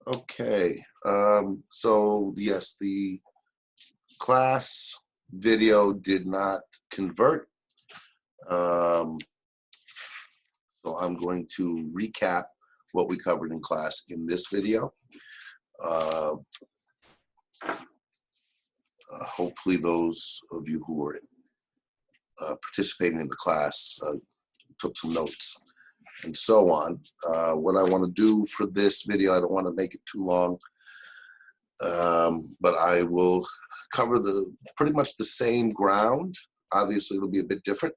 Okay, so yes, the class video did not convert. Um, so I'm going to recap what we covered in class in this video. Uh, Hopefully those of you who were participating in the class took some notes and so on. What I want to do for this video, I don't want to make it too long, but I will cover pretty much the same ground. Obviously, it'll be a bit different,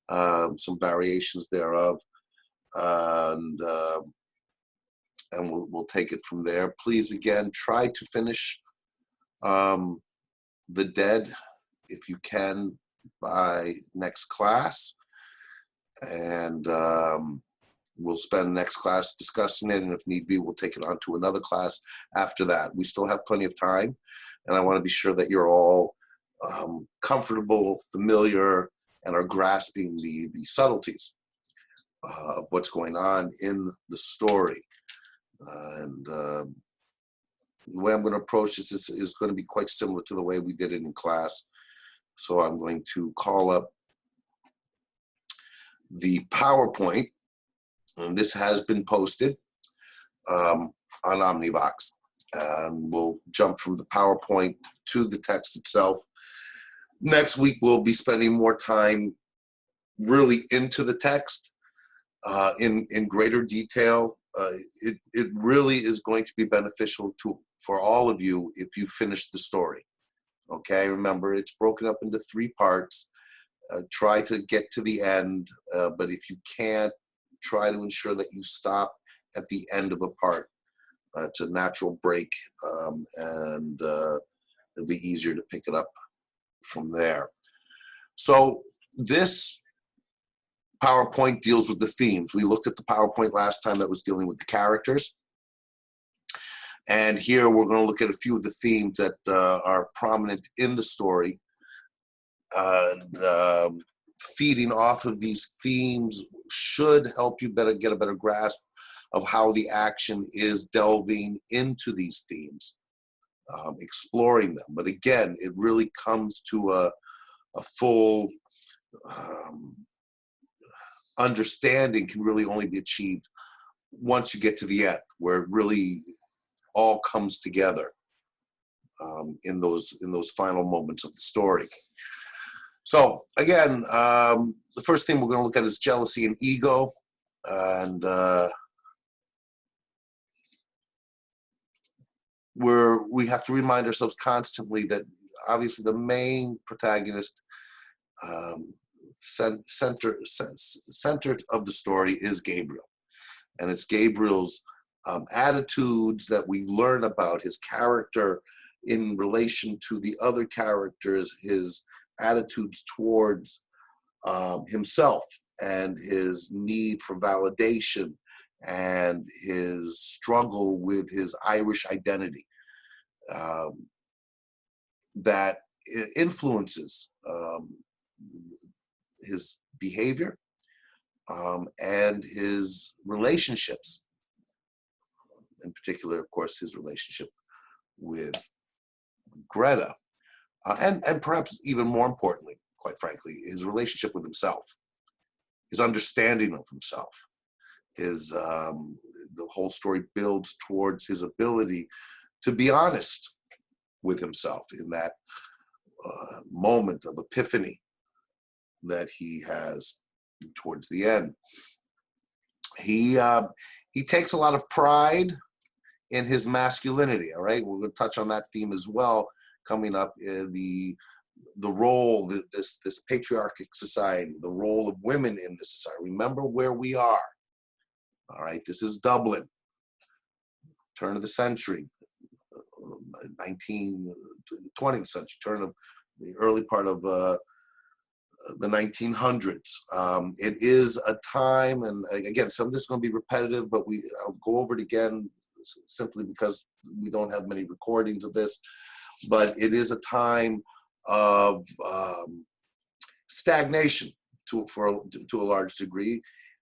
some variations thereof, and we'll take it from there. Please, again, try to finish The Dead, if you can, by next class, and we'll spend next class discussing it, and if need be, we'll take it on to another class after that. We still have plenty of time, and I want to be sure that you're all comfortable, familiar, and are grasping the subtleties of what's going on in the story. The way I'm going to approach this is going to be quite similar to the way we did it in class. So I'm going to call up the PowerPoint, and this has been posted on Omnivox. And we'll jump from the PowerPoint to the text itself. Next week, we'll be spending more time really into the text in greater detail. It really is going to be beneficial for all of you if you finish the story. Okay, remember, it's broken up into 3 parts. Try to get to the end, but if you can't, try to ensure that you stop at the end of a part. It's a natural break, and it'll be easier to pick it up from there. So this PowerPoint deals with the themes. We looked at the PowerPoint last time that was dealing with the characters. And here we're going to look at a few of the themes that are prominent in the story. And feeding off of these themes should help you get a better grasp of how the action is delving into these themes, exploring them. But again, it really comes to a full understanding can really only be achieved once you get to the end, where it really all comes together in those final moments of the story. So again, the first thing we're going to look at is jealousy and ego, and we have to remind ourselves constantly that obviously the main protagonist, centered of the story, is Gabriel, and it's Gabriel's attitudes that we learn about, his character in relation to the other characters, his attitudes towards himself and his need for validation and his struggle with his Irish identity that influences his behavior and his relationships. In particular, of course, his relationship with Greta. And perhaps even more importantly, quite frankly, his relationship with himself, his understanding of himself. The whole story builds towards his ability to be honest with himself in that moment of epiphany that he has towards the end. He takes a lot of pride in his masculinity. All right, we're going to touch on that theme as well coming up. The role, this patriarchic society, the role of women in this society. Remember where we are. All right, this is Dublin, turn of the century, 20th century, turn of the early part of the 1900s. It is a time, and again, some of this is going to be repetitive, but I'll go over it again simply because we don't have many recordings of this. But it is a time of stagnation to a large degree,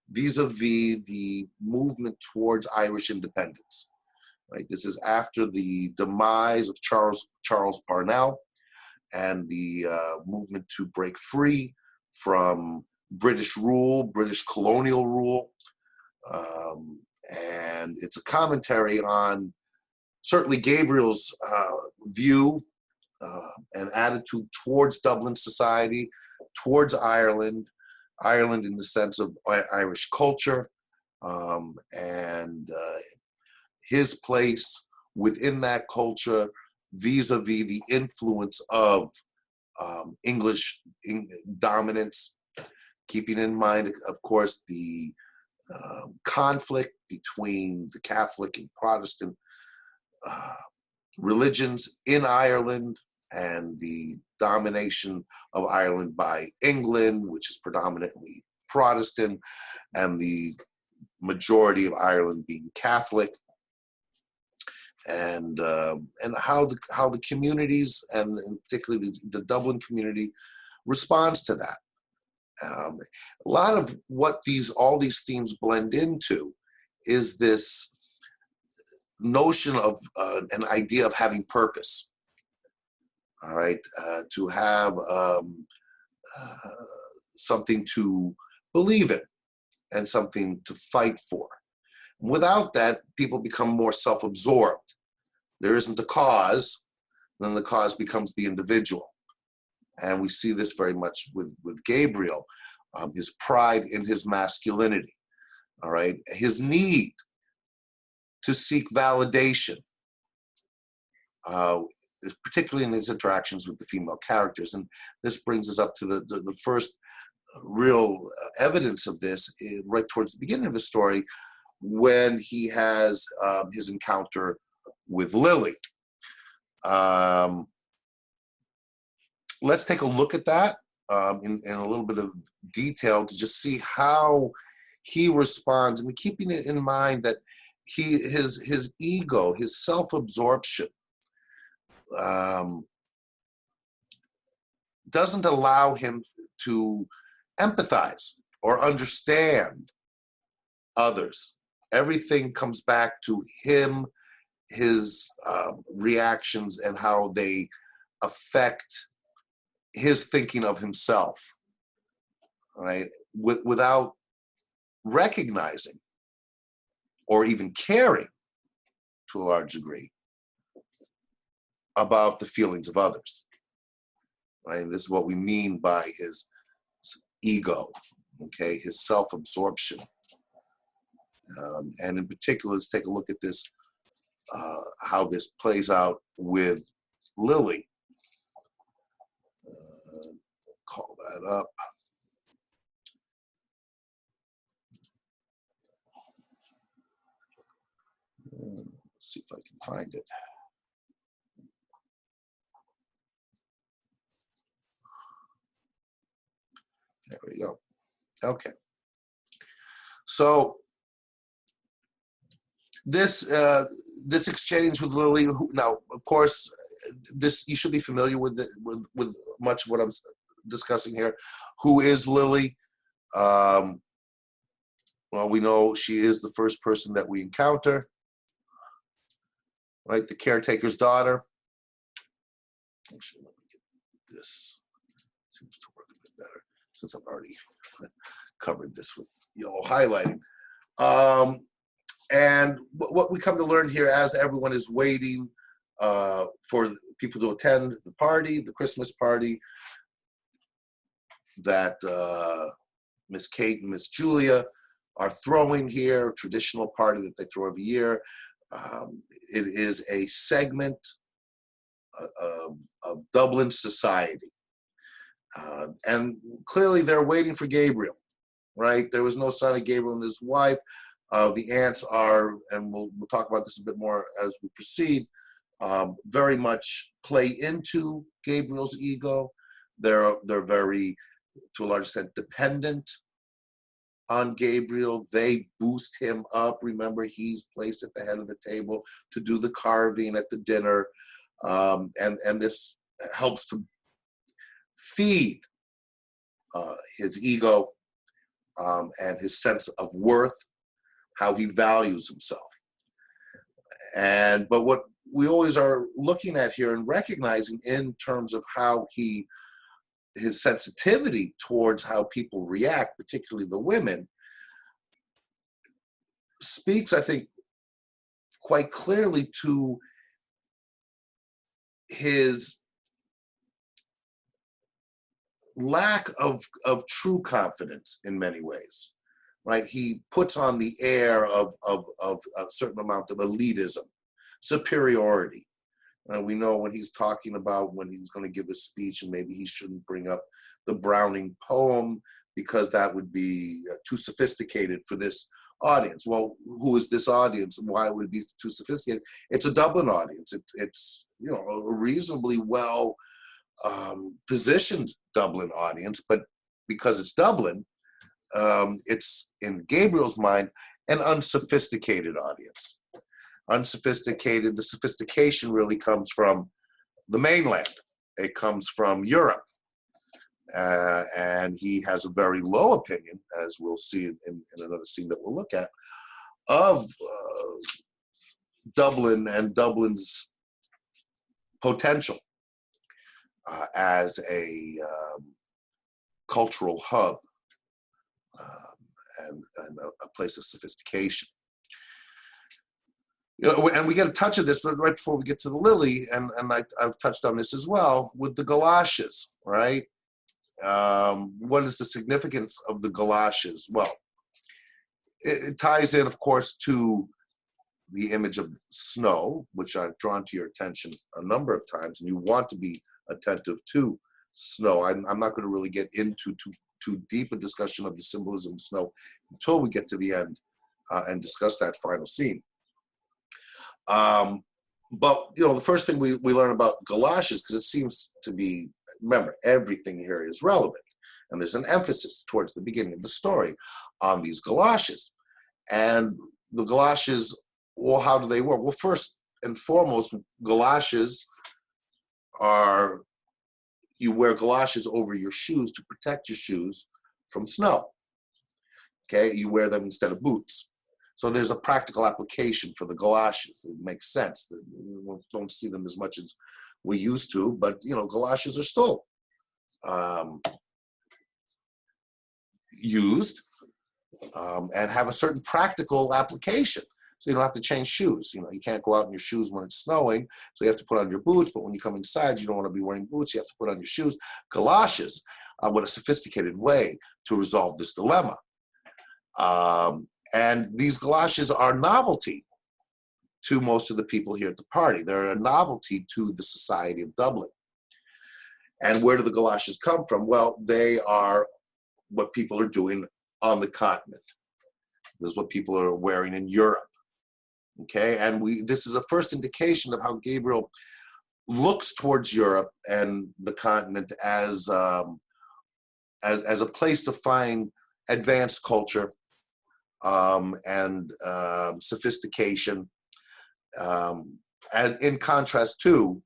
vis-a-vis the movement towards Irish independence. right? This is after the demise of Charles Parnell and the movement to break free from British rule, British colonial rule. And it's a commentary on certainly Gabriel's view and attitude towards Dublin society, towards Ireland, Ireland in the sense of Irish culture, and his place within that culture vis-a-vis the influence of English dominance, keeping in mind, of course, the conflict between the Catholic and Protestant religions in Ireland and the domination of Ireland by England, which is predominantly Protestant, and the majority of Ireland being Catholic, and how the communities and particularly the Dublin community responds to that. A lot of what all these themes blend into is this notion of an idea of having purpose. All right, to have something to believe in and something to fight for. Without that, people become more self-absorbed. There isn't a cause, then the cause becomes the individual. And we see this very much with Gabriel, his pride in his masculinity, all right? His need to seek validation, particularly in his interactions with the female characters. And this brings us up to the first real evidence of this right towards the beginning of the story, when he has his encounter with Lily. Let's take a look at that in a little bit of detail to just see how he responds, and keeping it in mind that his ego, his self-absorption, doesn't allow him to empathize or understand others. Everything comes back to him, his reactions, and how they affect his thinking of himself, right? Without recognizing or even caring to a large degree about the feelings of others, right? And this is what we mean by his ego, okay? His self-absorption. And in particular, let's take a look at this, how this plays out with Lily. Call that up. Let's see if I can find it. There we go. Okay. So this exchange with Lily. Now, of course, this you should be familiar with much of what I'm discussing here. Who is Lily? Well, we know she is the first person that we encounter, right? The caretaker's daughter. Actually, let me get this. Seems to work a bit better since I've already covered this with yellow highlighting. And what we come to learn here, as everyone is waiting for people to attend the party, the Christmas party, that Miss Kate and Miss Julia are throwing here, a traditional party that they throw every year. It is a segment of Dublin society. And clearly they're waiting for Gabriel, right? There was no sign of Gabriel and his wife. The aunts are, and we'll talk about this a bit more as we proceed, very much play into Gabriel's ego. They're very, to a large extent, dependent on Gabriel. They boost him up. Remember, he's placed at the head of the table to do the carving at the dinner, and this helps to feed his ego and his sense of worth, how he values himself. But what we always are looking at here and recognizing in terms of how his sensitivity towards how people react, particularly the women, speaks, I think, quite clearly to his lack of true confidence in many ways, right? He puts on the air of a certain amount of elitism, superiority. We know when he's talking about when he's going to give a speech, and maybe he shouldn't bring up the Browning poem because that would be too sophisticated for this audience. Well, who is this audience, and why would it be too sophisticated? It's a Dublin audience. It's a reasonably well positioned Dublin audience, but because it's Dublin, it's in Gabriel's mind an unsophisticated audience. Unsophisticated, the sophistication really comes from the mainland. It comes from Europe. And he has a very low opinion, as we'll see in another scene that we'll look at, of Dublin and Dublin's potential as a cultural hub and a place of sophistication. And we get a touch of this, but right before we get to the Lily, and I've touched on this as well, with the galoshes, right? What is the significance of the galoshes? Well, it ties in, of course, to the image of snow, which I've drawn to your attention a number of times, and you want to be attentive to snow. I'm not going to really get into too deep a discussion of the symbolism of snow until we get to the end and discuss that final scene. But the first thing we learn about galoshes, because it seems to be, remember, everything here is relevant, and there's an emphasis towards the beginning of the story on these galoshes. And the galoshes, well, how do they work? Well, first and foremost, galoshes are, you wear galoshes over your shoes to protect your shoes from snow. Okay, you wear them instead of boots. So there's a practical application for the galoshes. It makes sense. We don't see them as much as we used to, but galoshes are still used and have a certain practical application. So you don't have to change shoes. You can't go out in your shoes when it's snowing, so you have to put on your boots. But when you come inside, you don't want to be wearing boots. You have to put on your shoes. Galoshes are what a sophisticated way to resolve this dilemma. And these galoshes are novelty to most of the people here at the party. They're a novelty to the society of Dublin. And where do the galoshes come from? Well, they are what people are doing on the continent. This is what people are wearing in Europe. Okay, and this is a first indication of how Gabriel looks towards Europe and the continent as a place to find advanced culture and sophistication, and in contrast to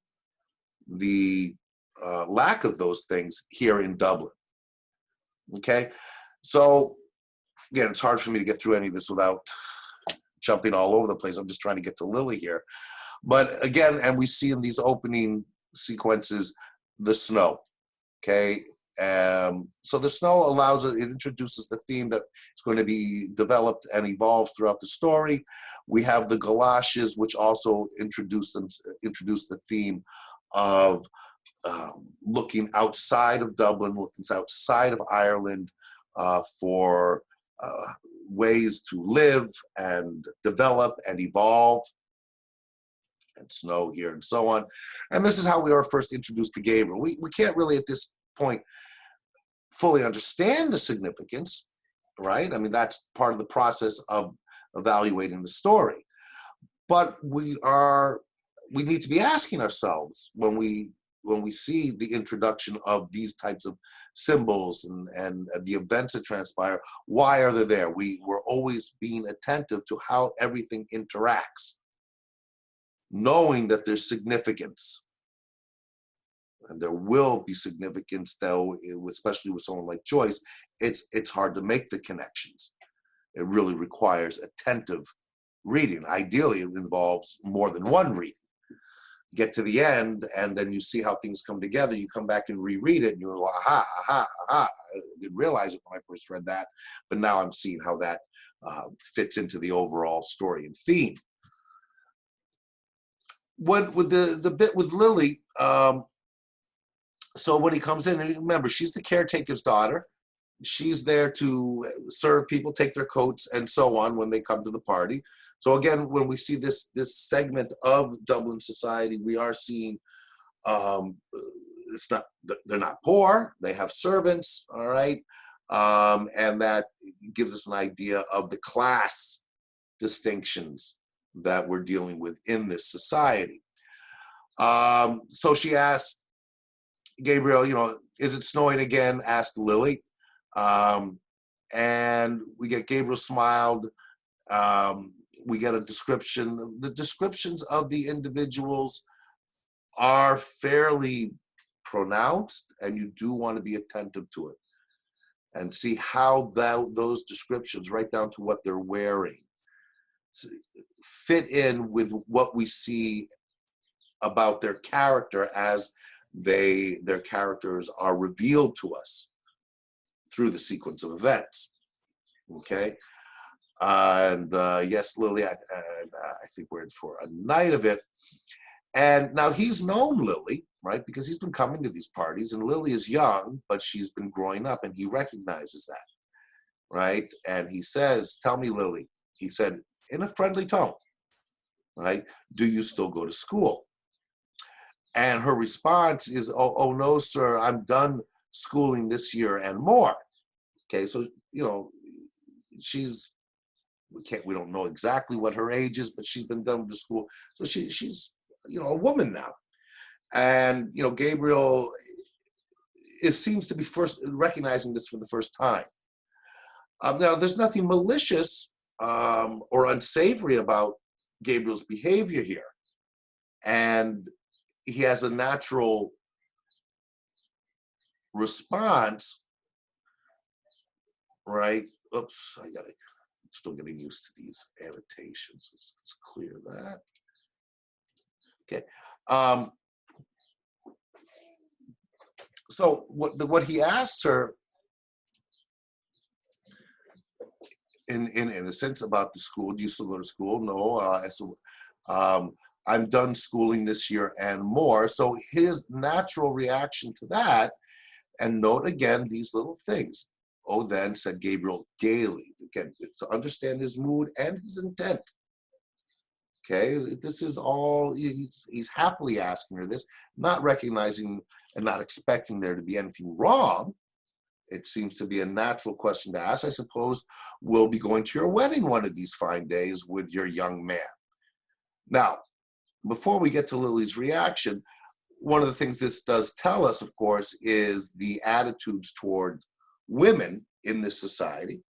the lack of those things here in Dublin. Okay, so again, it's hard for me to get through any of this without jumping all over the place. I'm just trying to get to Lily here. But again, and we see in these opening sequences, the snow, okay? So the snow it introduces the theme that is going to be developed and evolved throughout the story. We have the galoshes, which also introduce the theme of looking outside of Dublin, looking outside of Ireland for ways to live and develop and evolve, and snow here and so on. And this is how we are first introduced to Gabriel. We can't really at this point fully understand the significance, right? I mean, that's part of the process of evaluating the story. But we need to be asking ourselves when we see the introduction of these types of symbols and the events that transpire, why are they there? We're always being attentive to how everything interacts, knowing that there's significance. And there will be significance, though, especially with someone like Joyce, it's hard to make the connections. It really requires attentive reading. Ideally, it involves more than one reading. Get to the end, and then you see how things come together. You come back and reread it, and you're like, aha, aha, aha. I didn't realize it when I first read that, but now I'm seeing how that fits into the overall story and theme. What with the bit with Lily, so when he comes in, and remember, she's the caretaker's daughter. She's there to serve people, take their coats, and so on when they come to the party. So again, when we see this segment of Dublin society, we are seeing it's not, they're not poor, they have servants, all right, and that gives us an idea of the class distinctions that we're dealing with in this society. So she asked Gabriel, you know, is it snowing again? Asked Lily. And we get Gabriel smiled. We get a description. The descriptions of the individuals are fairly pronounced, and you do want to be attentive to it and see how those descriptions, right down to what they're wearing, fit in with what we see about their character as their characters are revealed to us through the sequence of events. Okay, and yes, Lily, I think we're in for a night of it. And now he's known Lily, right, because he's been coming to these parties, and Lily is young, but she's been growing up, and he recognizes that, right? And he says, "Tell me, Lily," he said in a friendly tone, right, "do you still go to school?" And her response is, oh no, sir, I'm done schooling this year and more. Okay, so, you know, we don't know exactly what her age is, but she's been done with the school. So she's, you know, a woman now. And, you know, Gabriel, it seems to be first recognizing this for the first time. Now, there's nothing malicious or unsavory about Gabriel's behavior here. And he has a natural response, right? Oops, I'm still getting used to these annotations. Let's clear that. Okay. So what he asks her in a sense about the school, do you still go to school? No. I'm done schooling this year and more. So his natural reaction to that, and note again these little things. Oh, then, said Gabriel gaily. Again, to understand his mood and his intent. Okay, this is all, he's happily asking her this, not recognizing and not expecting there to be anything wrong. It seems to be a natural question to ask. I suppose we'll be going to your wedding one of these fine days with your young man. Now, before we get to Lily's reaction, one of the things this does tell us, of course, is the attitudes toward women in this society,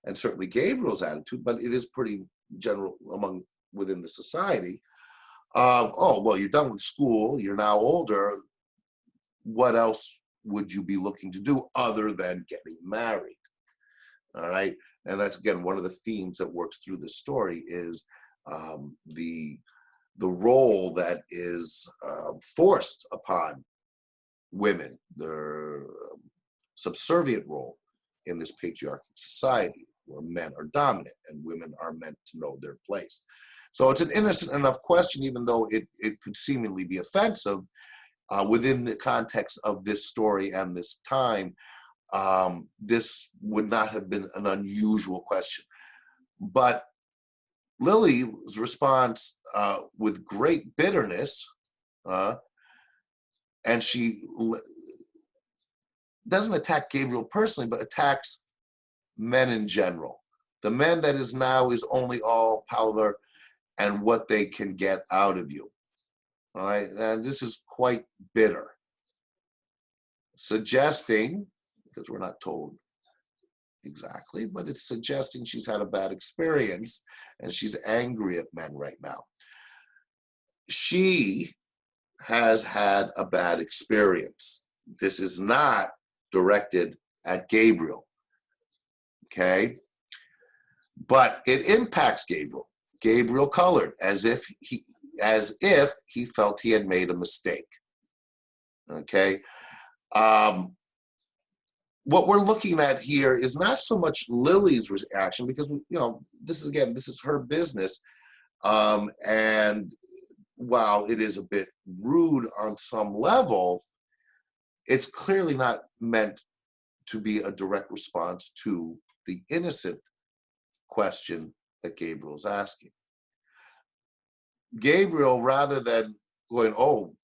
and certainly Gabriel's attitude, but it is pretty general within the society. Oh, well, you're done with school, you're now older, what else would you be looking to do other than getting married? All right, and that's again one of the themes that works through this story is the role that is forced upon women, their subservient role in this patriarchal society where men are dominant and women are meant to know their place. So it's an innocent enough question, even though it could seemingly be offensive within the context of this story and this time. This would not have been an unusual question. But Lily's response with great bitterness, and she doesn't attack Gabriel personally, but attacks men in general. The men that is now is only all palaver and what they can get out of you. All right, and this is quite bitter, suggesting, because we're not told exactly, but it's suggesting she's had a bad experience and she's angry at men right now. She has had a bad experience. This is not directed at Gabriel, okay? But it impacts Gabriel. Gabriel colored as if he felt he had made a mistake. Okay. What we're looking at here is not so much Lily's reaction, because this is her business, and while it is a bit rude on some level, it's clearly not meant to be a direct response to the innocent question that Gabriel's asking. Gabriel, rather than going, oh,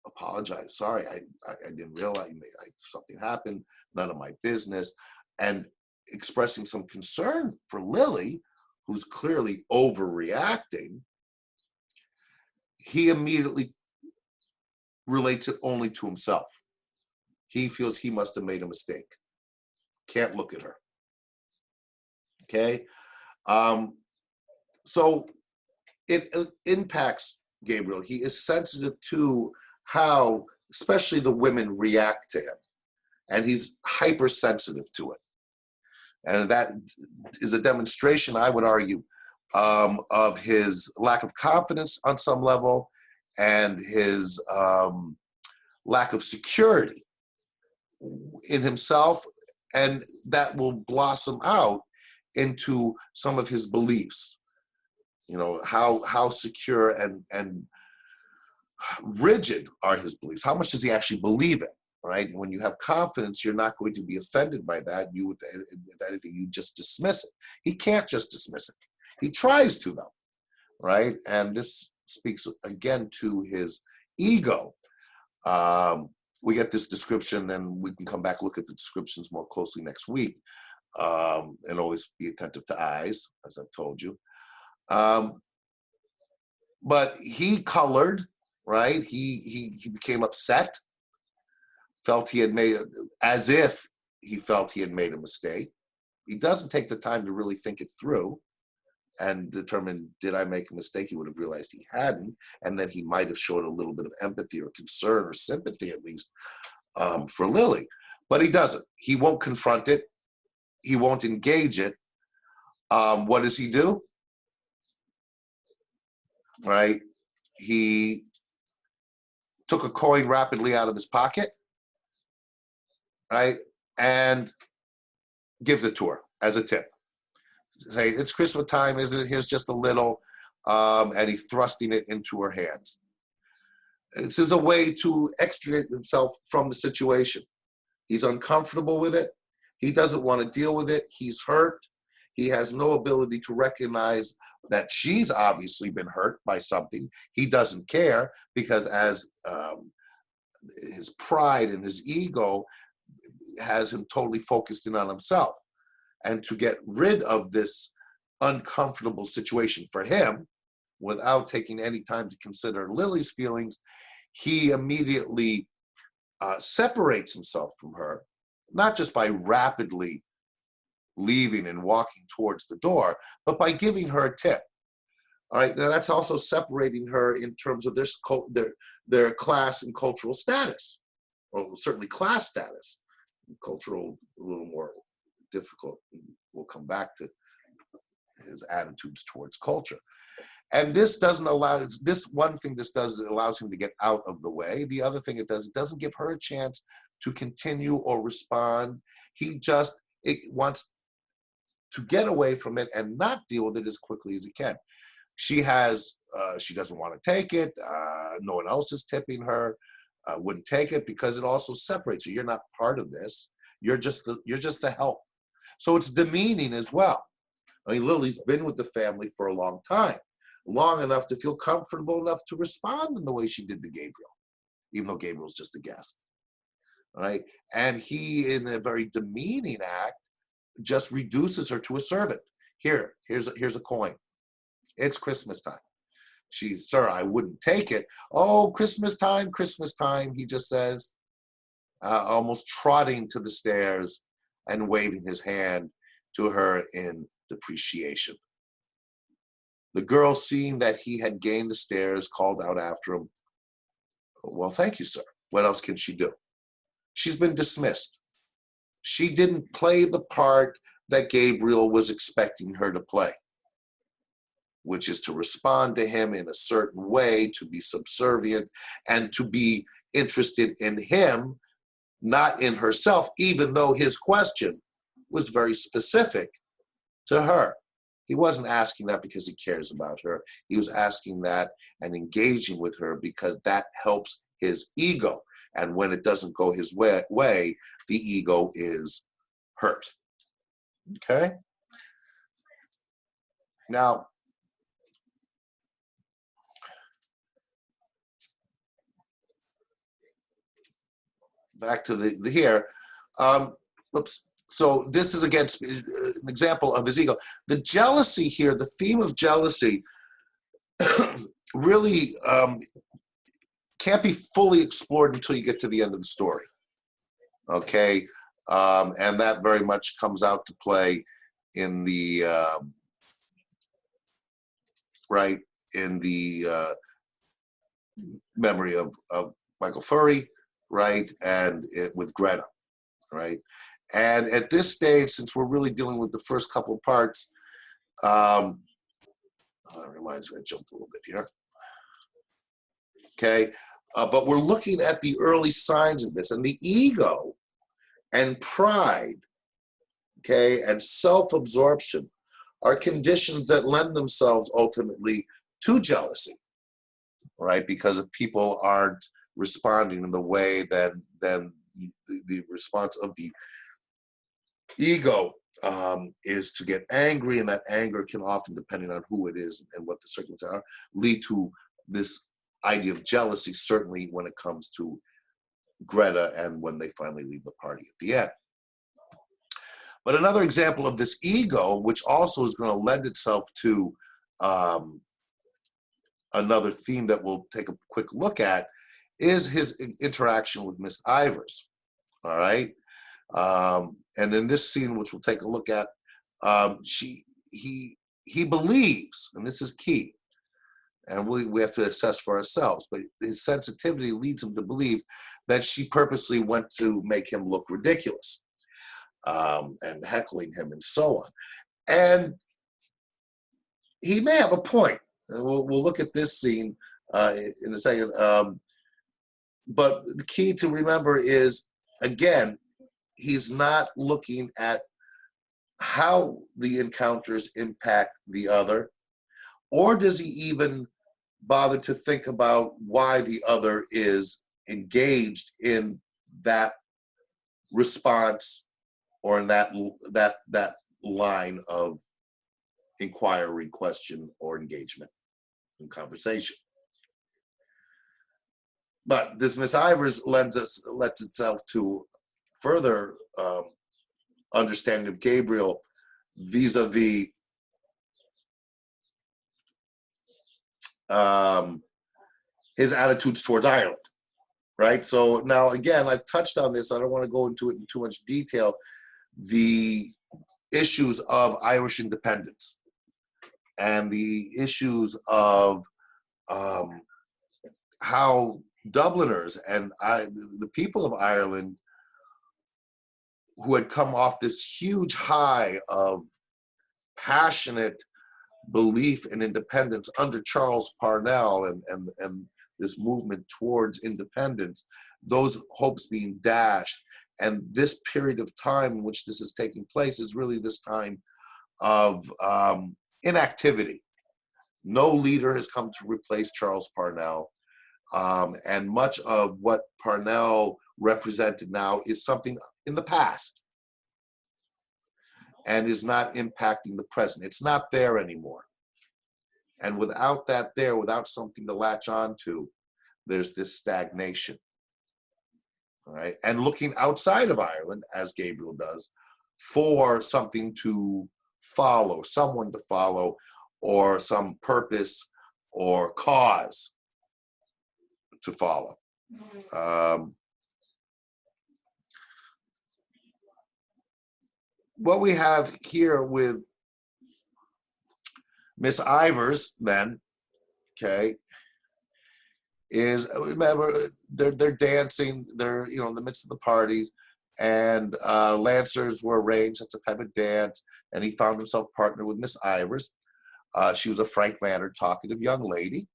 apologize, sorry, I didn't realize something happened, none of my business, and expressing some concern for Lily, who's clearly overreacting, he immediately relates it only to himself. He feels he must have made a mistake. Can't look at her. Okay? So it impacts Gabriel. He is sensitive to how, especially the women, react to him. And he's hypersensitive to it. And that is a demonstration, I would argue, of his lack of confidence on some level, and his lack of security in himself, and that will blossom out into some of his beliefs. How secure and rigid are his beliefs? How much does he actually believe it? Right? When you have confidence, you're not going to be offended by that. With anything, you just dismiss it. He can't just dismiss it. He tries to, though, right? And this speaks again to his ego. We get this description, and we can come back, look at the descriptions more closely next week, and always be attentive to eyes, as I've told you. But he colored, right? He became upset, felt he had made, as if he felt he had made a mistake. He doesn't take the time to really think it through and determine, did I make a mistake? He would have realized he hadn't, and then he might have showed a little bit of empathy or concern or sympathy, at least, for Lily. But he doesn't. He won't confront it. He won't engage it. What does he do? Right? He took a coin rapidly out of his pocket, right, and gives it to her as a tip. Say, it's Christmas time, isn't it? Here's just a little, and he's thrusting it into her hands. This is a way to extricate himself from the situation. He's uncomfortable with it. He doesn't want to deal with it. He's hurt. He has no ability to recognize that she's obviously been hurt by something. He doesn't care, because as his pride and his ego has him totally focused in on himself. And to get rid of this uncomfortable situation for him, without taking any time to consider Lily's feelings, he immediately separates himself from her, not just by rapidly leaving and walking towards the door, but by giving her a tip. All right, now that's also separating her in terms of their class and cultural status, or certainly class status. Cultural, a little more difficult. We'll come back to his attitudes towards culture. And this doesn't allow, this one thing this does, it allows him to get out of the way. The other thing it doesn't give her a chance to continue or respond. He just wants to get away from it and not deal with it as quickly as he can. She doesn't want to take it. No one else is tipping her. Wouldn't take it, because it also separates you. You're not part of this. You're just the help. So it's demeaning as well. I mean, Lily's been with the family for a long time, long enough to feel comfortable enough to respond in the way she did to Gabriel, even though Gabriel's just a guest, right? And he, in a very demeaning act, just reduces her to a servant. Here's a coin. It's Christmas time. Sir, I wouldn't take it. Oh, Christmas time, he just says, almost trotting to the stairs and waving his hand to her in depreciation. The girl, seeing that he had gained the stairs, called out after him, well, thank you, sir. What else can she do? She's been dismissed. She didn't play the part that Gabriel was expecting her to play. which is to respond to him in a certain way, to be subservient, and to be interested in him, not in herself, even though his question was very specific to her. He wasn't asking that because he cares about her. He was asking that and engaging with her because that helps his ego. And when it doesn't go his way, the ego is hurt. Okay? Now, back to the here. Oops. So this is again an example of his ego. The jealousy here, the theme of jealousy, really can't be fully explored until you get to the end of the story. Okay, and that very much comes out to play in the right in the memory of Michael Furry, right, and with Greta, right. And at this stage, since we're really dealing with the first couple of parts, that reminds me, I jumped a little bit here. Okay, but we're looking at the early signs of this, and the ego and pride, okay, and self-absorption are conditions that lend themselves ultimately to jealousy, right? Because if people aren't responding in the way then the response of the ego is to get angry, and that anger can often, depending on who it is and what the circumstances are, lead to this idea of jealousy, certainly when it comes to Greta and when they finally leave the party at the end. But another example of this ego, which also is going to lend itself to another theme that we'll take a quick look at, is his interaction with Miss Ivers. All right. And in this scene, which we'll take a look at, he believes, and this is key, and we have to assess for ourselves, but his sensitivity leads him to believe that she purposely went to make him look ridiculous, and heckling him and so on. And he may have a point. We'll look at this scene in a second. But the key to remember is, again, he's not looking at how the encounters impact the other, or does he even bother to think about why the other is engaged in that response or in that line of inquiry, question, or engagement in conversation. But this Miss Ivers lets itself to further understanding of Gabriel vis-a-vis his attitudes towards Ireland, right? So now, again, I've touched on this. I don't want to go into it in too much detail. The issues of Irish independence and the issues of how Dubliners and the people of Ireland, who had come off this huge high of passionate belief in independence under Charles Parnell and this movement towards independence, those hopes being dashed. And this period of time in which this is taking place is really this time of inactivity. No leader has come to replace Charles Parnell. And much of what Parnell represented now is something in the past and is not impacting the present. It's not there anymore. And without that there, without something to latch on to, there's this stagnation. All right? And looking outside of Ireland, as Gabriel does, for something to follow, someone to follow, or some purpose or cause to follow. What we have here with Miss Ivers, then, okay, is, remember, they're dancing, they're in the midst of the party, and Lancers were arranged. That's a type of dance, and he found himself partnered with Miss Ivers. She was a frank-mannered, talkative young lady.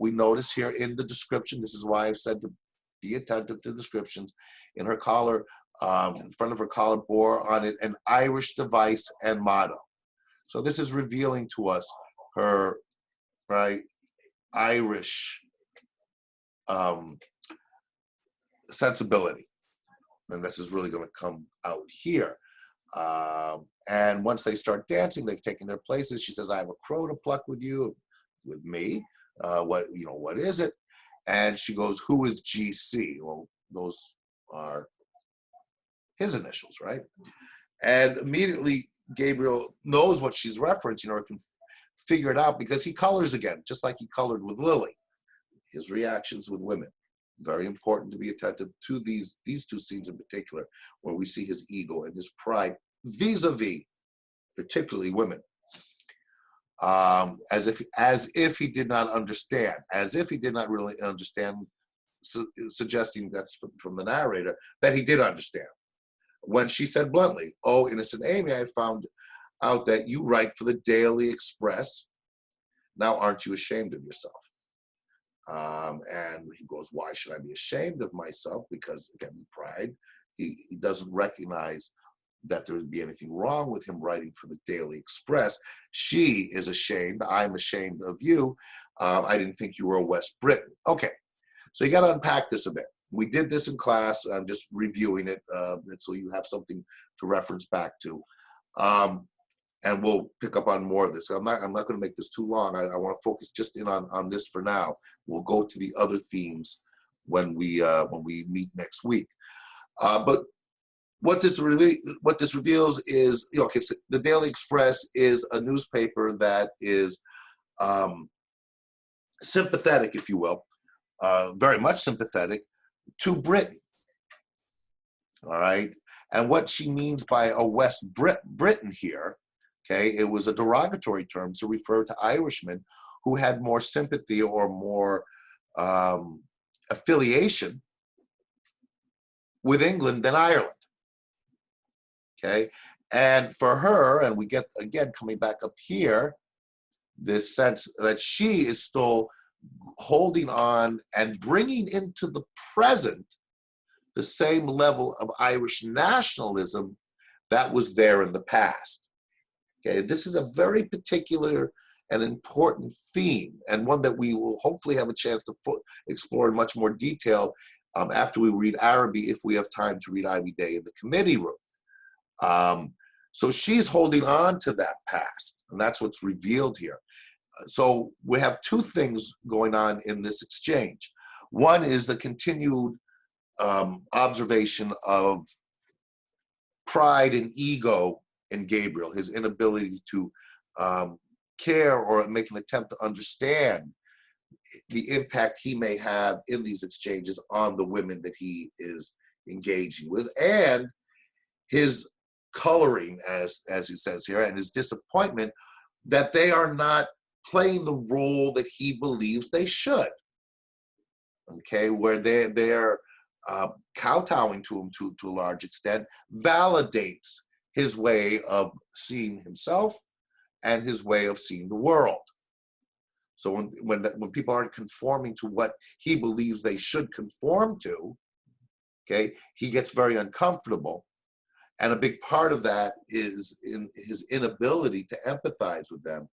We notice here in the description, this is why I've said to be attentive to descriptions. In her collar, in front of her collar bore on it an Irish device and motto. So this is revealing to us her, right, Irish sensibility. And this is really going to come out here. And once they start dancing, they've taken their places. She says, "I have a crow to pluck with you, with me. What is it?" And she goes, "Who is GC?" Well, those are his initials, right? And immediately Gabriel knows what she's referencing, or can figure it out, because he colors again, just like he colored with Lily. His reactions with women. Very important to be attentive to these two scenes in particular, where we see his ego and his pride vis-a-vis, particularly women. As if he did not understand, as if he did not really understand, suggesting, that's from the narrator, that he did understand. When she said bluntly, "Oh, innocent Amy, I found out that you write for the Daily Express. Now, aren't you ashamed of yourself?" And he goes, "Why should I be ashamed of myself?" Because, again, the pride. He doesn't recognize that there would be anything wrong with him writing for the Daily Express. She is ashamed. "I'm ashamed of you. I didn't think you were a West Briton." Okay, so you got to unpack this a bit. We did this in class. I'm just reviewing it so you have something to reference back to. And we'll pick up on more of this. I'm not going to make this too long. I want to focus just in on this for now. We'll go to the other themes when we meet next week. But what this reveals is, okay, so the Daily Express is a newspaper that is sympathetic, if you will, very much sympathetic to Britain. All right, and what she means by a West Briton here. Okay, it was a derogatory term to refer to Irishmen who had more sympathy or more affiliation with England than Ireland. Okay, and for her, and we get, again, coming back up here, this sense that she is still holding on and bringing into the present the same level of Irish nationalism that was there in the past. Okay, this is a very particular and important theme, and one that we will hopefully have a chance to explore in much more detail after we read Araby, if we have time to read Ivy Day in the committee room. So she's holding on to that past, and that's what's revealed here. So we have two things going on in this exchange. One is the continued observation of pride and ego in Gabriel, his inability to care or make an attempt to understand the impact he may have in these exchanges on the women that he is engaging with, and his coloring, as he says here, and his disappointment that they are not playing the role that he believes they should. Okay, where they're kowtowing to him to a large extent, validates his way of seeing himself and his way of seeing the world. So when people aren't conforming to what he believes they should conform to, okay, he gets very uncomfortable. And a big part of that is in his inability to empathize with them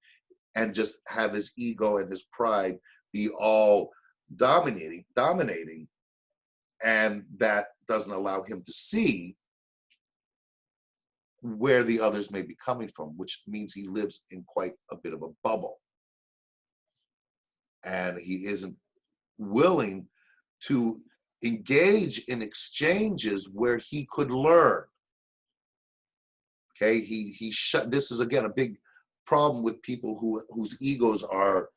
and just have his ego and his pride be all dominating, and that doesn't allow him to see where the others may be coming from, which means he lives in quite a bit of a bubble. And he isn't willing to engage in exchanges where he could learn. Okay, he shut. This is, again, a big problem with people whose egos are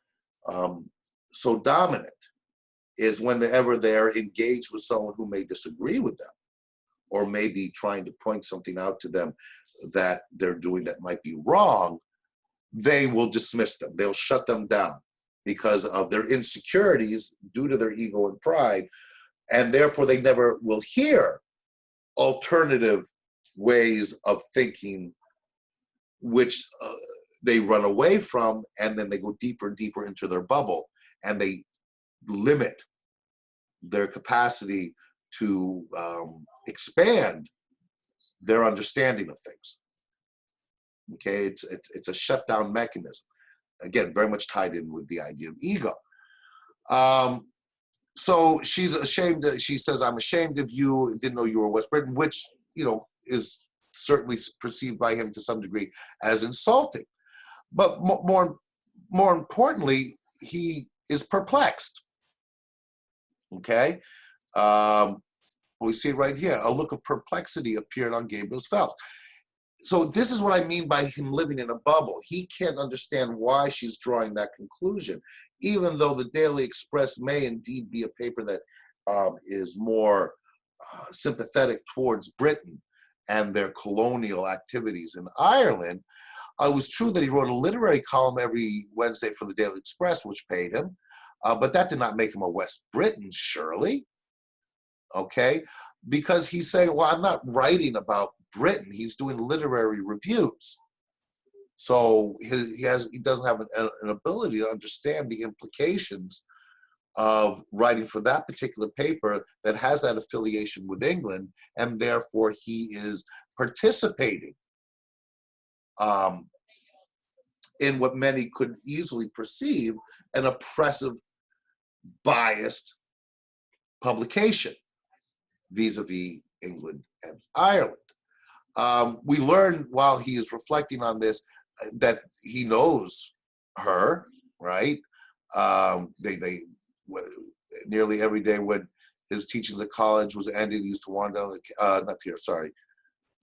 so dominant, is whenever they're engaged with someone who may disagree with them, or maybe trying to point something out to them that they're doing that might be wrong, they will dismiss them. They'll shut them down because of their insecurities due to their ego and pride, and therefore they never will hear alternative ways of thinking, which they run away from, and then they go deeper and deeper into their bubble, and they limit their capacity to expand their understanding of things. Okay, it's a shutdown mechanism. Again, very much tied in with the idea of ego. So she's ashamed. She says, "I'm ashamed of you. Didn't know you were West Briton," which, you know, is certainly perceived by him to some degree as insulting. But more importantly, he is perplexed. Okay, we see it right here. A look of perplexity appeared on Gabriel's face. So this is what I mean by him living in a bubble. He can't understand why she's drawing that conclusion, even though the Daily Express may indeed be a paper that is more sympathetic towards Britain and their colonial activities in Ireland. It was true that he wrote a literary column every Wednesday for the Daily Express, which paid him, but that did not make him a West Briton, surely. Okay, because he's saying, well, I'm not writing about Britain. He's doing literary reviews. So he doesn't have an ability to understand the implications of writing for that particular paper that has that affiliation with England, and therefore he is participating in what many could easily perceive an oppressive, biased publication vis-a-vis England and Ireland. We learn while he is reflecting on this that he knows her, right? Nearly every day when his teaching at college was ended, he used to wander down not here, sorry.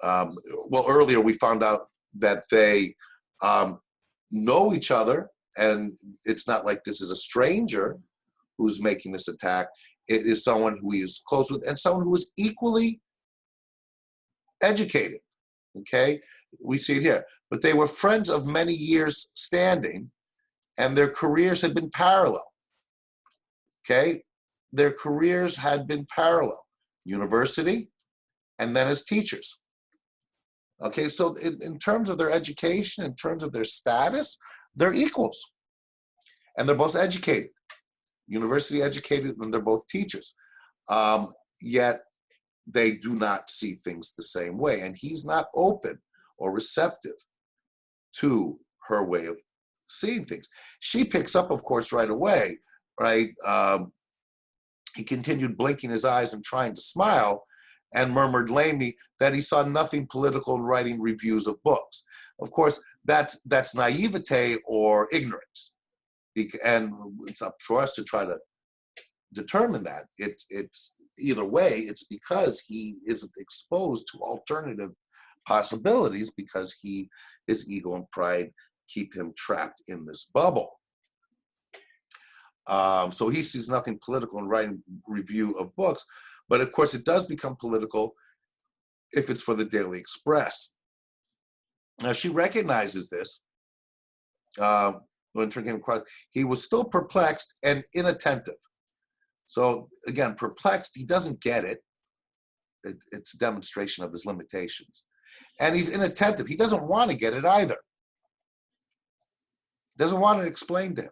Well, earlier we found out that they know each other, and it's not like this is a stranger who's making this attack. It is someone who he is close with and someone who is equally educated. Okay, we see it here. But they were friends of many years standing, and their careers had been parallel. Okay, their careers had been parallel. University, and then as teachers. Okay, so in terms of their education, in terms of their status, they're equals. And they're both educated. University educated, and they're both teachers. Yet they do not see things the same way. And he's not open or receptive to her way of seeing things. She picks up, of course, right away, right? He continued blinking his eyes and trying to smile, and murmured lamely that he saw nothing political in writing reviews of books. Of course, that's naivete or ignorance. And it's up for us to try to determine that. It's either way, it's because he isn't exposed to alternative possibilities, because his ego and pride keep him trapped in this bubble. So he sees nothing political in writing review of books, but of course it does become political if it's for the Daily Express. Now she recognizes this. When it came across, he was still perplexed and inattentive. So again, perplexed, he doesn't get it. It's a demonstration of his limitations. And he's inattentive. He doesn't want to get it either. Doesn't want to explain to him.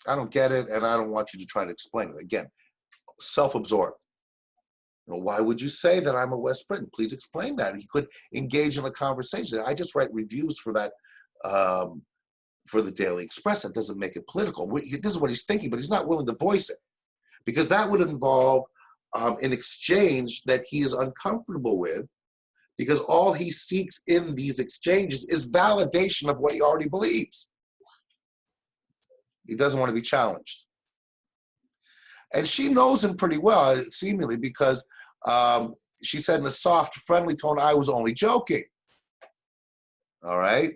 I don't get it, and I don't want you to try to explain it. Again, self-absorbed. You know, why would you say that I'm a West Briton? Please explain that. He could engage in a conversation. I just write reviews for that, for the Daily Express. That doesn't make it political. This is what he's thinking, but he's not willing to voice it, because that would involve an exchange that he is uncomfortable with, because all he seeks in these exchanges is validation of what he already believes. He doesn't want to be challenged. And she knows him pretty well, seemingly, because she said in a soft, friendly tone, "I was only joking." All right?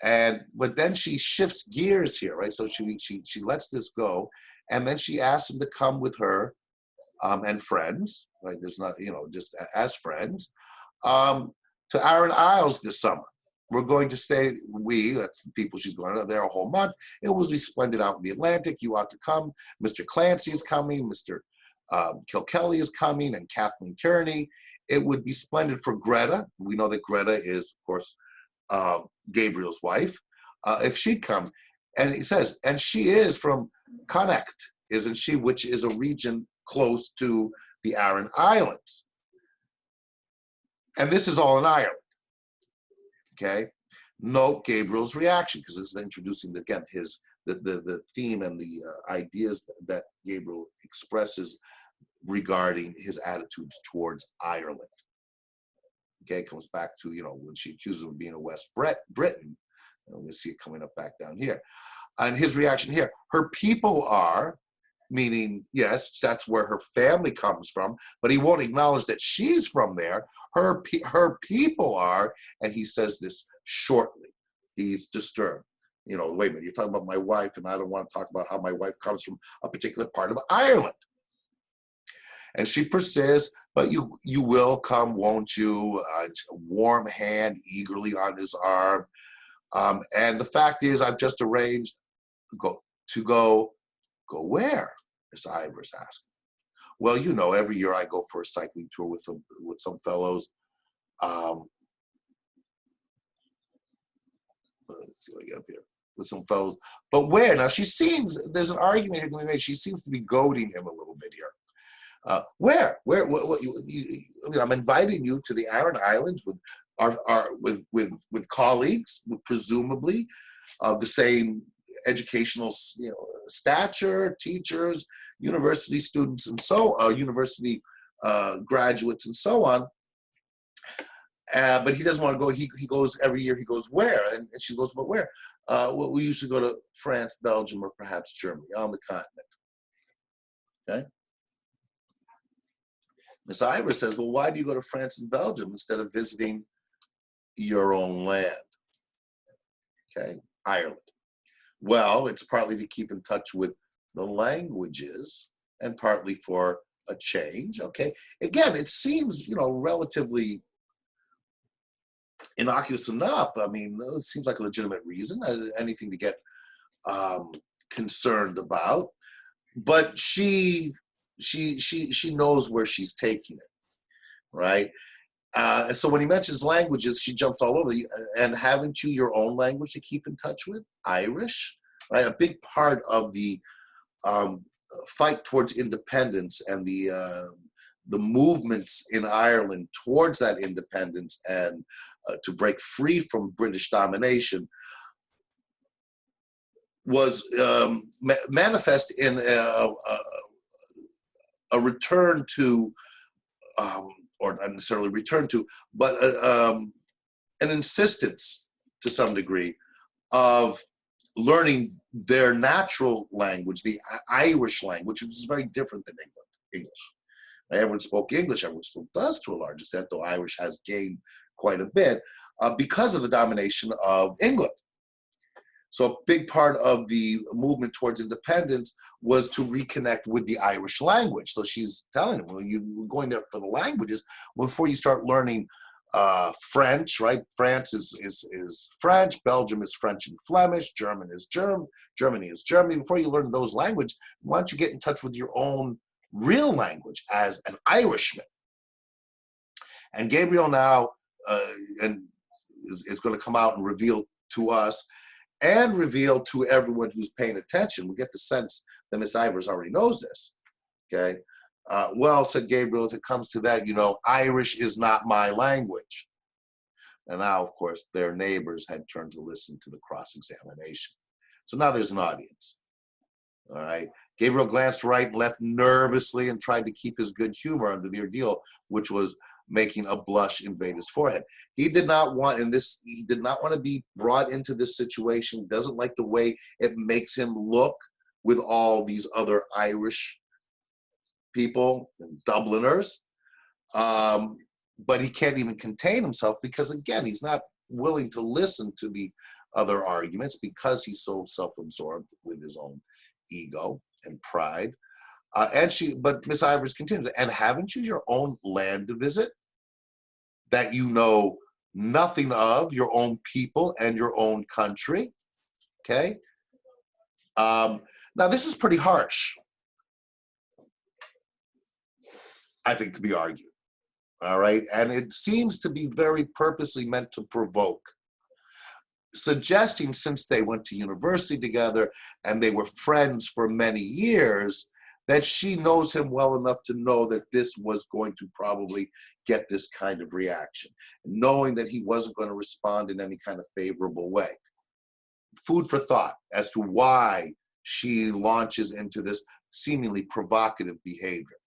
But then she shifts gears here, right? So she lets this go, and then she asks him to come with her and friends, right? There's not, just as friends, to Aran Isles this summer. We're going to stay, that's the people she's going to, there a whole month. It will be splendid out in the Atlantic. You ought to come. Mr. Clancy is coming. Mr. Kilkelly is coming, and Kathleen Kearney. It would be splendid for Greta. We know that Greta is, of course, Gabriel's wife, if she'd come. And he says, and she is from Connacht, isn't she? Which is a region close to the Aran Islands. And this is all in Ireland. Okay? Note Gabriel's reaction, because this is introducing, again, the theme and the ideas that Gabriel expresses regarding his attitudes towards Ireland. Okay, it comes back to, when she accuses him of being a West Briton. And we'll see it coming up back down here. And his reaction here, her people are, meaning, yes, that's where her family comes from, but he won't acknowledge that she's from there. Her people are, and he says this shortly. He's disturbed. Wait a minute, you're talking about my wife, and I don't want to talk about how my wife comes from a particular part of Ireland. And she persists, but you will come, won't you? A warm hand eagerly on his arm. And the fact is, I've just arranged to go where? Miss Ivers asked. Well, every year I go for a cycling tour with some fellows. Let's see what I get up here. With some fellows. But where? Now, there's an argument here to be made. She seems to be goading him a little bit here. Where? What, I'm inviting you to the Aran Islands with colleagues, presumably of the same educational stature, teachers, university students, and university graduates, and so on. But he doesn't want to go. He goes every year. He goes where? And she goes, but where? Well, we usually go to France, Belgium, or perhaps Germany, on the continent. Okay. Miss Ivers says, well, why do you go to France and Belgium instead of visiting your own land? Okay, Ireland. Well, it's partly to keep in touch with the languages and partly for a change. Okay, again, it seems, relatively innocuous enough. I mean, it seems like a legitimate reason, anything to get concerned about. But she knows where she's taking it, right? And so when he mentions languages, she jumps all over. And haven't you your own language to keep in touch with? Irish, right? A big part of the fight towards independence and the movements in Ireland towards that independence and to break free from British domination was manifest in a return to, or not necessarily return to, but an insistence to some degree of learning their natural language, the Irish language, which is very different than English. Everyone spoke English, everyone still does to a large extent, though Irish has gained quite a bit because of the domination of England. So a big part of the movement towards independence was to reconnect with the Irish language. So she's telling him, well, you're going there for the languages before you start learning French, right? France is French, Belgium is French and Flemish, German is Germany is Germany. Before you learn those languages, why don't you get in touch with your own real language as an Irishman? And Gabriel now is going to come out and reveal to us and reveal to everyone who's paying attention. We get the sense that Miss Ivers already knows this, okay? Well, said Gabriel, if it comes to that, Irish is not my language. And now, of course, their neighbors had turned to listen to the cross-examination. So now there's an audience, all right? Gabriel glanced right and left nervously and tried to keep his good humor under the ordeal, which was making a blush invade his forehead. He did not want to be brought into this situation. Doesn't like the way it makes him look with all these other Irish people and Dubliners. But he can't even contain himself because, again, he's not willing to listen to the other arguments because he's so self-absorbed with his own ego and pride. But Miss Ivers continues, and haven't you your own land to visit that you know nothing of, your own people and your own country? Okay. Now this is pretty harsh, I think, to be argued. All right, and it seems to be very purposely meant to provoke suggesting, since they went to university together and they were friends for many years, that she knows him well enough to know that this was going to probably get this kind of reaction, knowing that he wasn't going to respond in any kind of favorable way. Food for thought as to why she launches into this seemingly provocative behavior.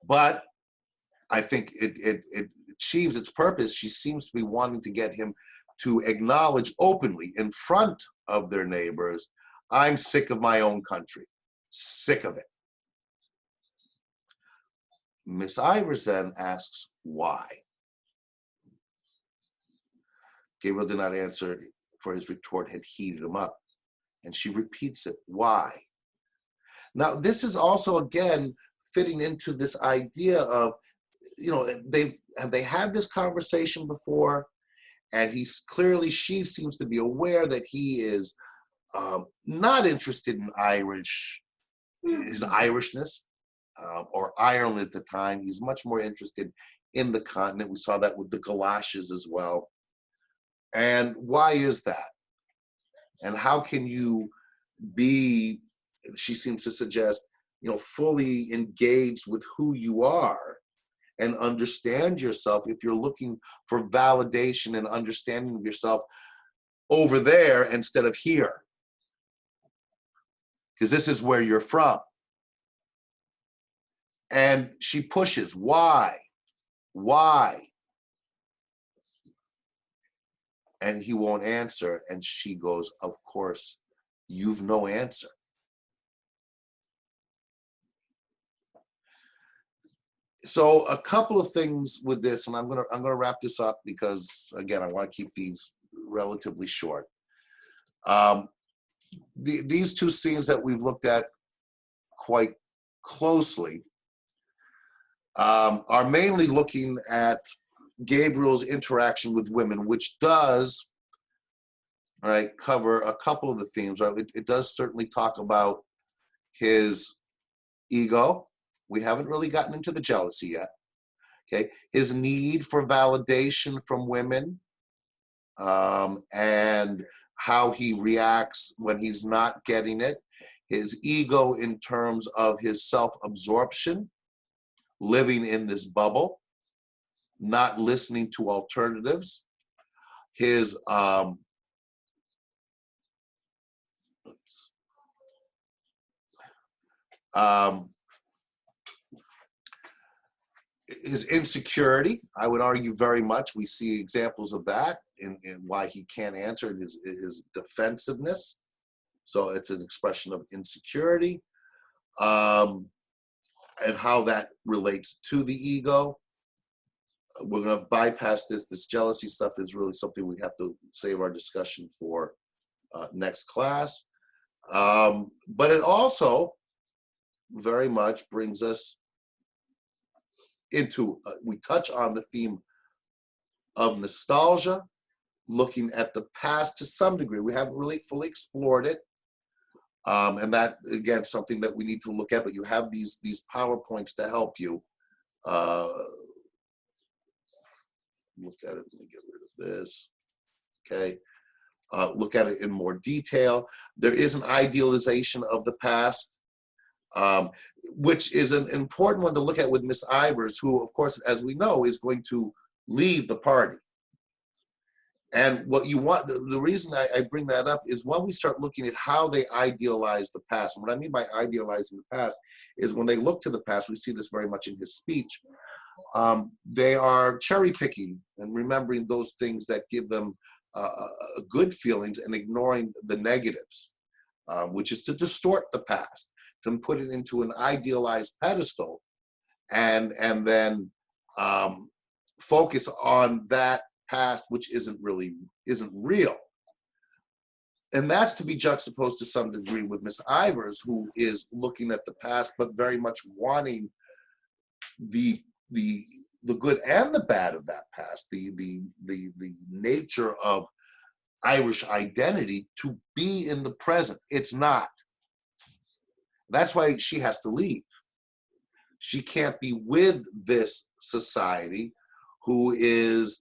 But I think it achieves its purpose. She seems to be wanting to get him to acknowledge openly in front of their neighbors, I'm sick of my own country, sick of it. Miss Ivers then asks why. Gabriel did not answer, for his retort had heated him up. And she repeats it, why? Now, this is also, again, fitting into this idea of, you know, have they had this conversation before? And she seems to be aware that he is not interested in his Irishness or Ireland at the time. He's much more interested in the continent. We saw that with the galoshes as well. And why is that? And how can you be, she seems to suggest, you know, fully engaged with who you are and understand yourself if you're looking for validation and understanding of yourself over there instead of here? Because this is where you're from. And she pushes, why? Why? And he won't answer. And she goes, of course, you've no answer. So a couple of things with this, and I'm gonna wrap this up because, again, I want to keep these relatively short. These two scenes that we've looked at quite closely are mainly looking at Gabriel's interaction with women, which does, right, cover a couple of the themes. Right? It does certainly talk about his ego. We haven't really gotten into the jealousy yet. Okay, his need for validation from women, and how he reacts when he's not getting it. His ego in terms of his self-absorption, living in this bubble, not listening to alternatives. His his insecurity, I would argue very much. We see examples of that in why he can't answer, his defensiveness. So it's an expression of insecurity, and how that relates to the ego. We're going to bypass this. This jealousy stuff is really something we have to save our discussion for next class. But it also very much brings us into, we touch on the theme of nostalgia, looking at the past to some degree. We haven't really fully explored it. And that, again, something that we need to look at, but you have these PowerPoints to help you look at it. Let me get rid of this. Okay. Look at it in more detail. There is an idealization of the past, which is an important one to look at with Miss Ivers, who, of course, as we know, is going to leave the party. And what you want, the reason I bring that up is when we start looking at how they idealize the past. And what I mean by idealizing the past is when they look to the past, we see this very much in his speech. They are cherry picking and remembering those things that give them good feelings and ignoring the negatives, which is to distort the past, to put it into an idealized pedestal, and then focus on that past which isn't real. And that's to be juxtaposed to some degree with Miss Ivers, who is looking at the past but very much wanting the good and the bad of that past, the nature of Irish identity to be in the present. It's not. That's why she has to leave. She can't be with this society who is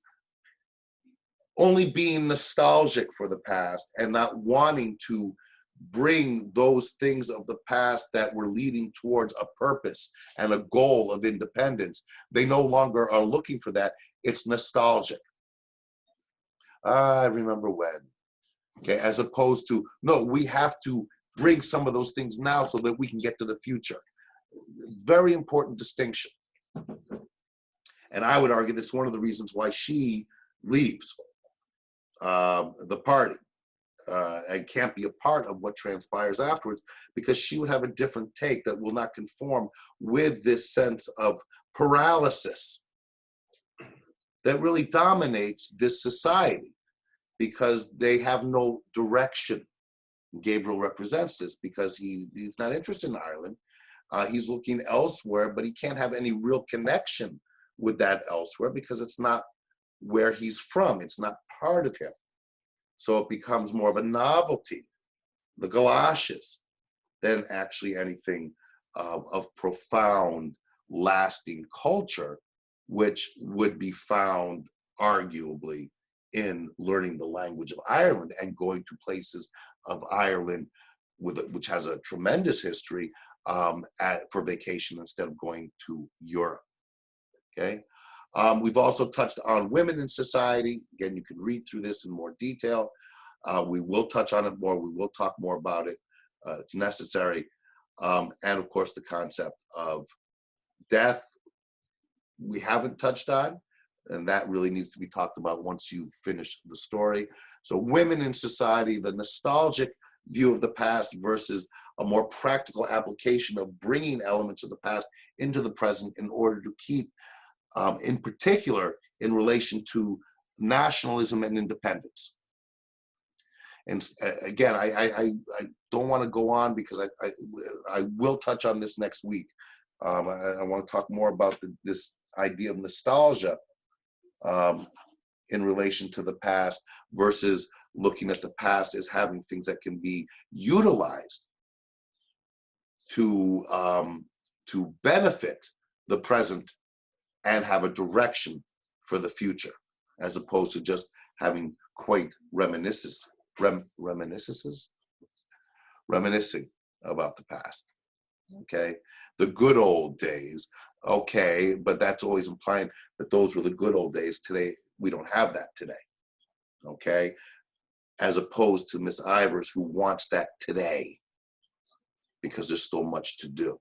only being nostalgic for the past and not wanting to bring those things of the past that were leading towards a purpose and a goal of independence. They no longer are looking for that. It's nostalgic. I remember when, okay, as opposed to, no, we have to bring some of those things now so that we can get to the future. Very important distinction. And I would argue that's one of the reasons why she leaves the party and can't be a part of what transpires afterwards, because she would have a different take that will not conform with this sense of paralysis that really dominates this society, because they have no direction. Gabriel represents this because he's not interested in Ireland. He's looking elsewhere, but he can't have any real connection with that elsewhere because it's not where he's from. It's not part of him. So it becomes more of a novelty, the galoshes, than actually anything of profound, lasting culture, which would be found arguably in learning the language of Ireland and going to places of Ireland which has a tremendous history for vacation instead of going to Europe. Okay. We've also touched on women in society. Again, you can read through this in more detail. We will touch on it more. We will talk more about it. It's necessary. And of course, the concept of death, we haven't touched on, and that really needs to be talked about once you finish the story. So women in society, the nostalgic view of the past versus a more practical application of bringing elements of the past into the present in order to keep, in particular, in relation to nationalism and independence. And again, I don't want to go on because I will touch on this next week. I want to talk more about this idea of nostalgia in relation to the past versus looking at the past as having things that can be utilized to benefit the present and have a direction for the future, as opposed to just having quaint reminiscing about the past. Okay, the good old days. Okay, but that's always implying that those were the good old days. Today, we don't have that today. Okay, as opposed to Miss Ivers, who wants that today because there's still much to do.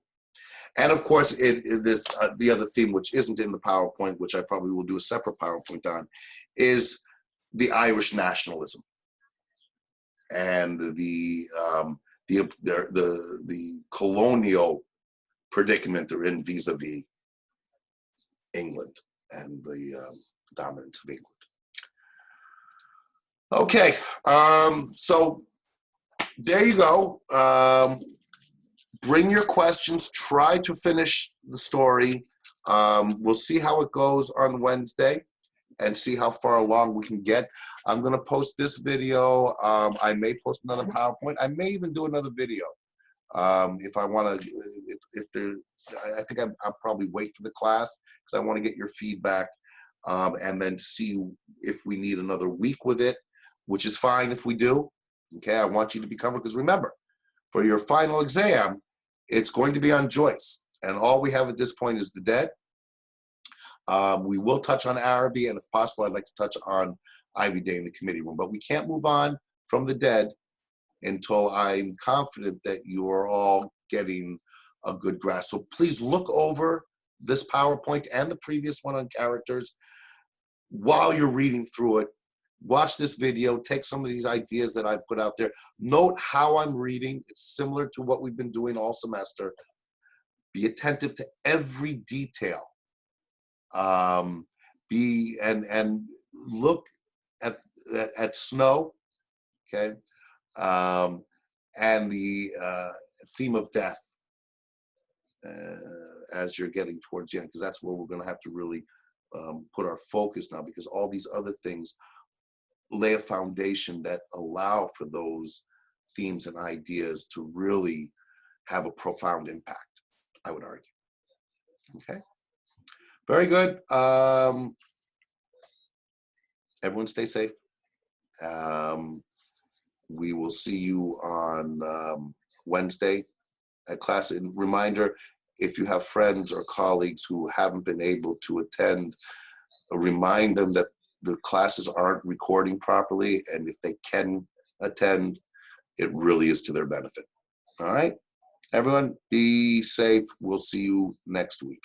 And of course, the other theme, which isn't in the PowerPoint, which I probably will do a separate PowerPoint on, is the Irish nationalism and the colonial predicament they're in vis-a-vis England and the dominance of England. Okay, so there you go. Bring your questions, try to finish the story. We'll see how it goes on Wednesday and see how far along we can get. I'm gonna post this video. I may post another PowerPoint. I may even do another video. If I wanna, I think I'll probably wait for the class because I wanna get your feedback and then see if we need another week with it, which is fine if we do. Okay, I want you to be covered because remember, for your final exam, it's going to be on Joyce. And all we have at this point is the dead. We will touch on Araby, and if possible, I'd like to touch on Ivy Day in the committee room. But we can't move on from the dead until I'm confident that you are all getting a good grasp. So please look over this PowerPoint and the previous one on characters while you're reading through it. Watch this video, take some of these ideas that I put out there. Note how I'm reading. It's similar to what we've been doing all semester. Be attentive to every detail. And look at Snow, okay, and the theme of death as you're getting towards the end, because that's where we're going to have to really put our focus now, because all these other things lay a foundation that allow for those themes and ideas to really have a profound impact, I would argue. Okay, very good. Everyone stay safe. We will see you on Wednesday at class. And reminder, if you have friends or colleagues who haven't been able to attend, remind them that the classes aren't recording properly, and if they can attend, it really is to their benefit. All right, everyone, be safe. We'll see you next week.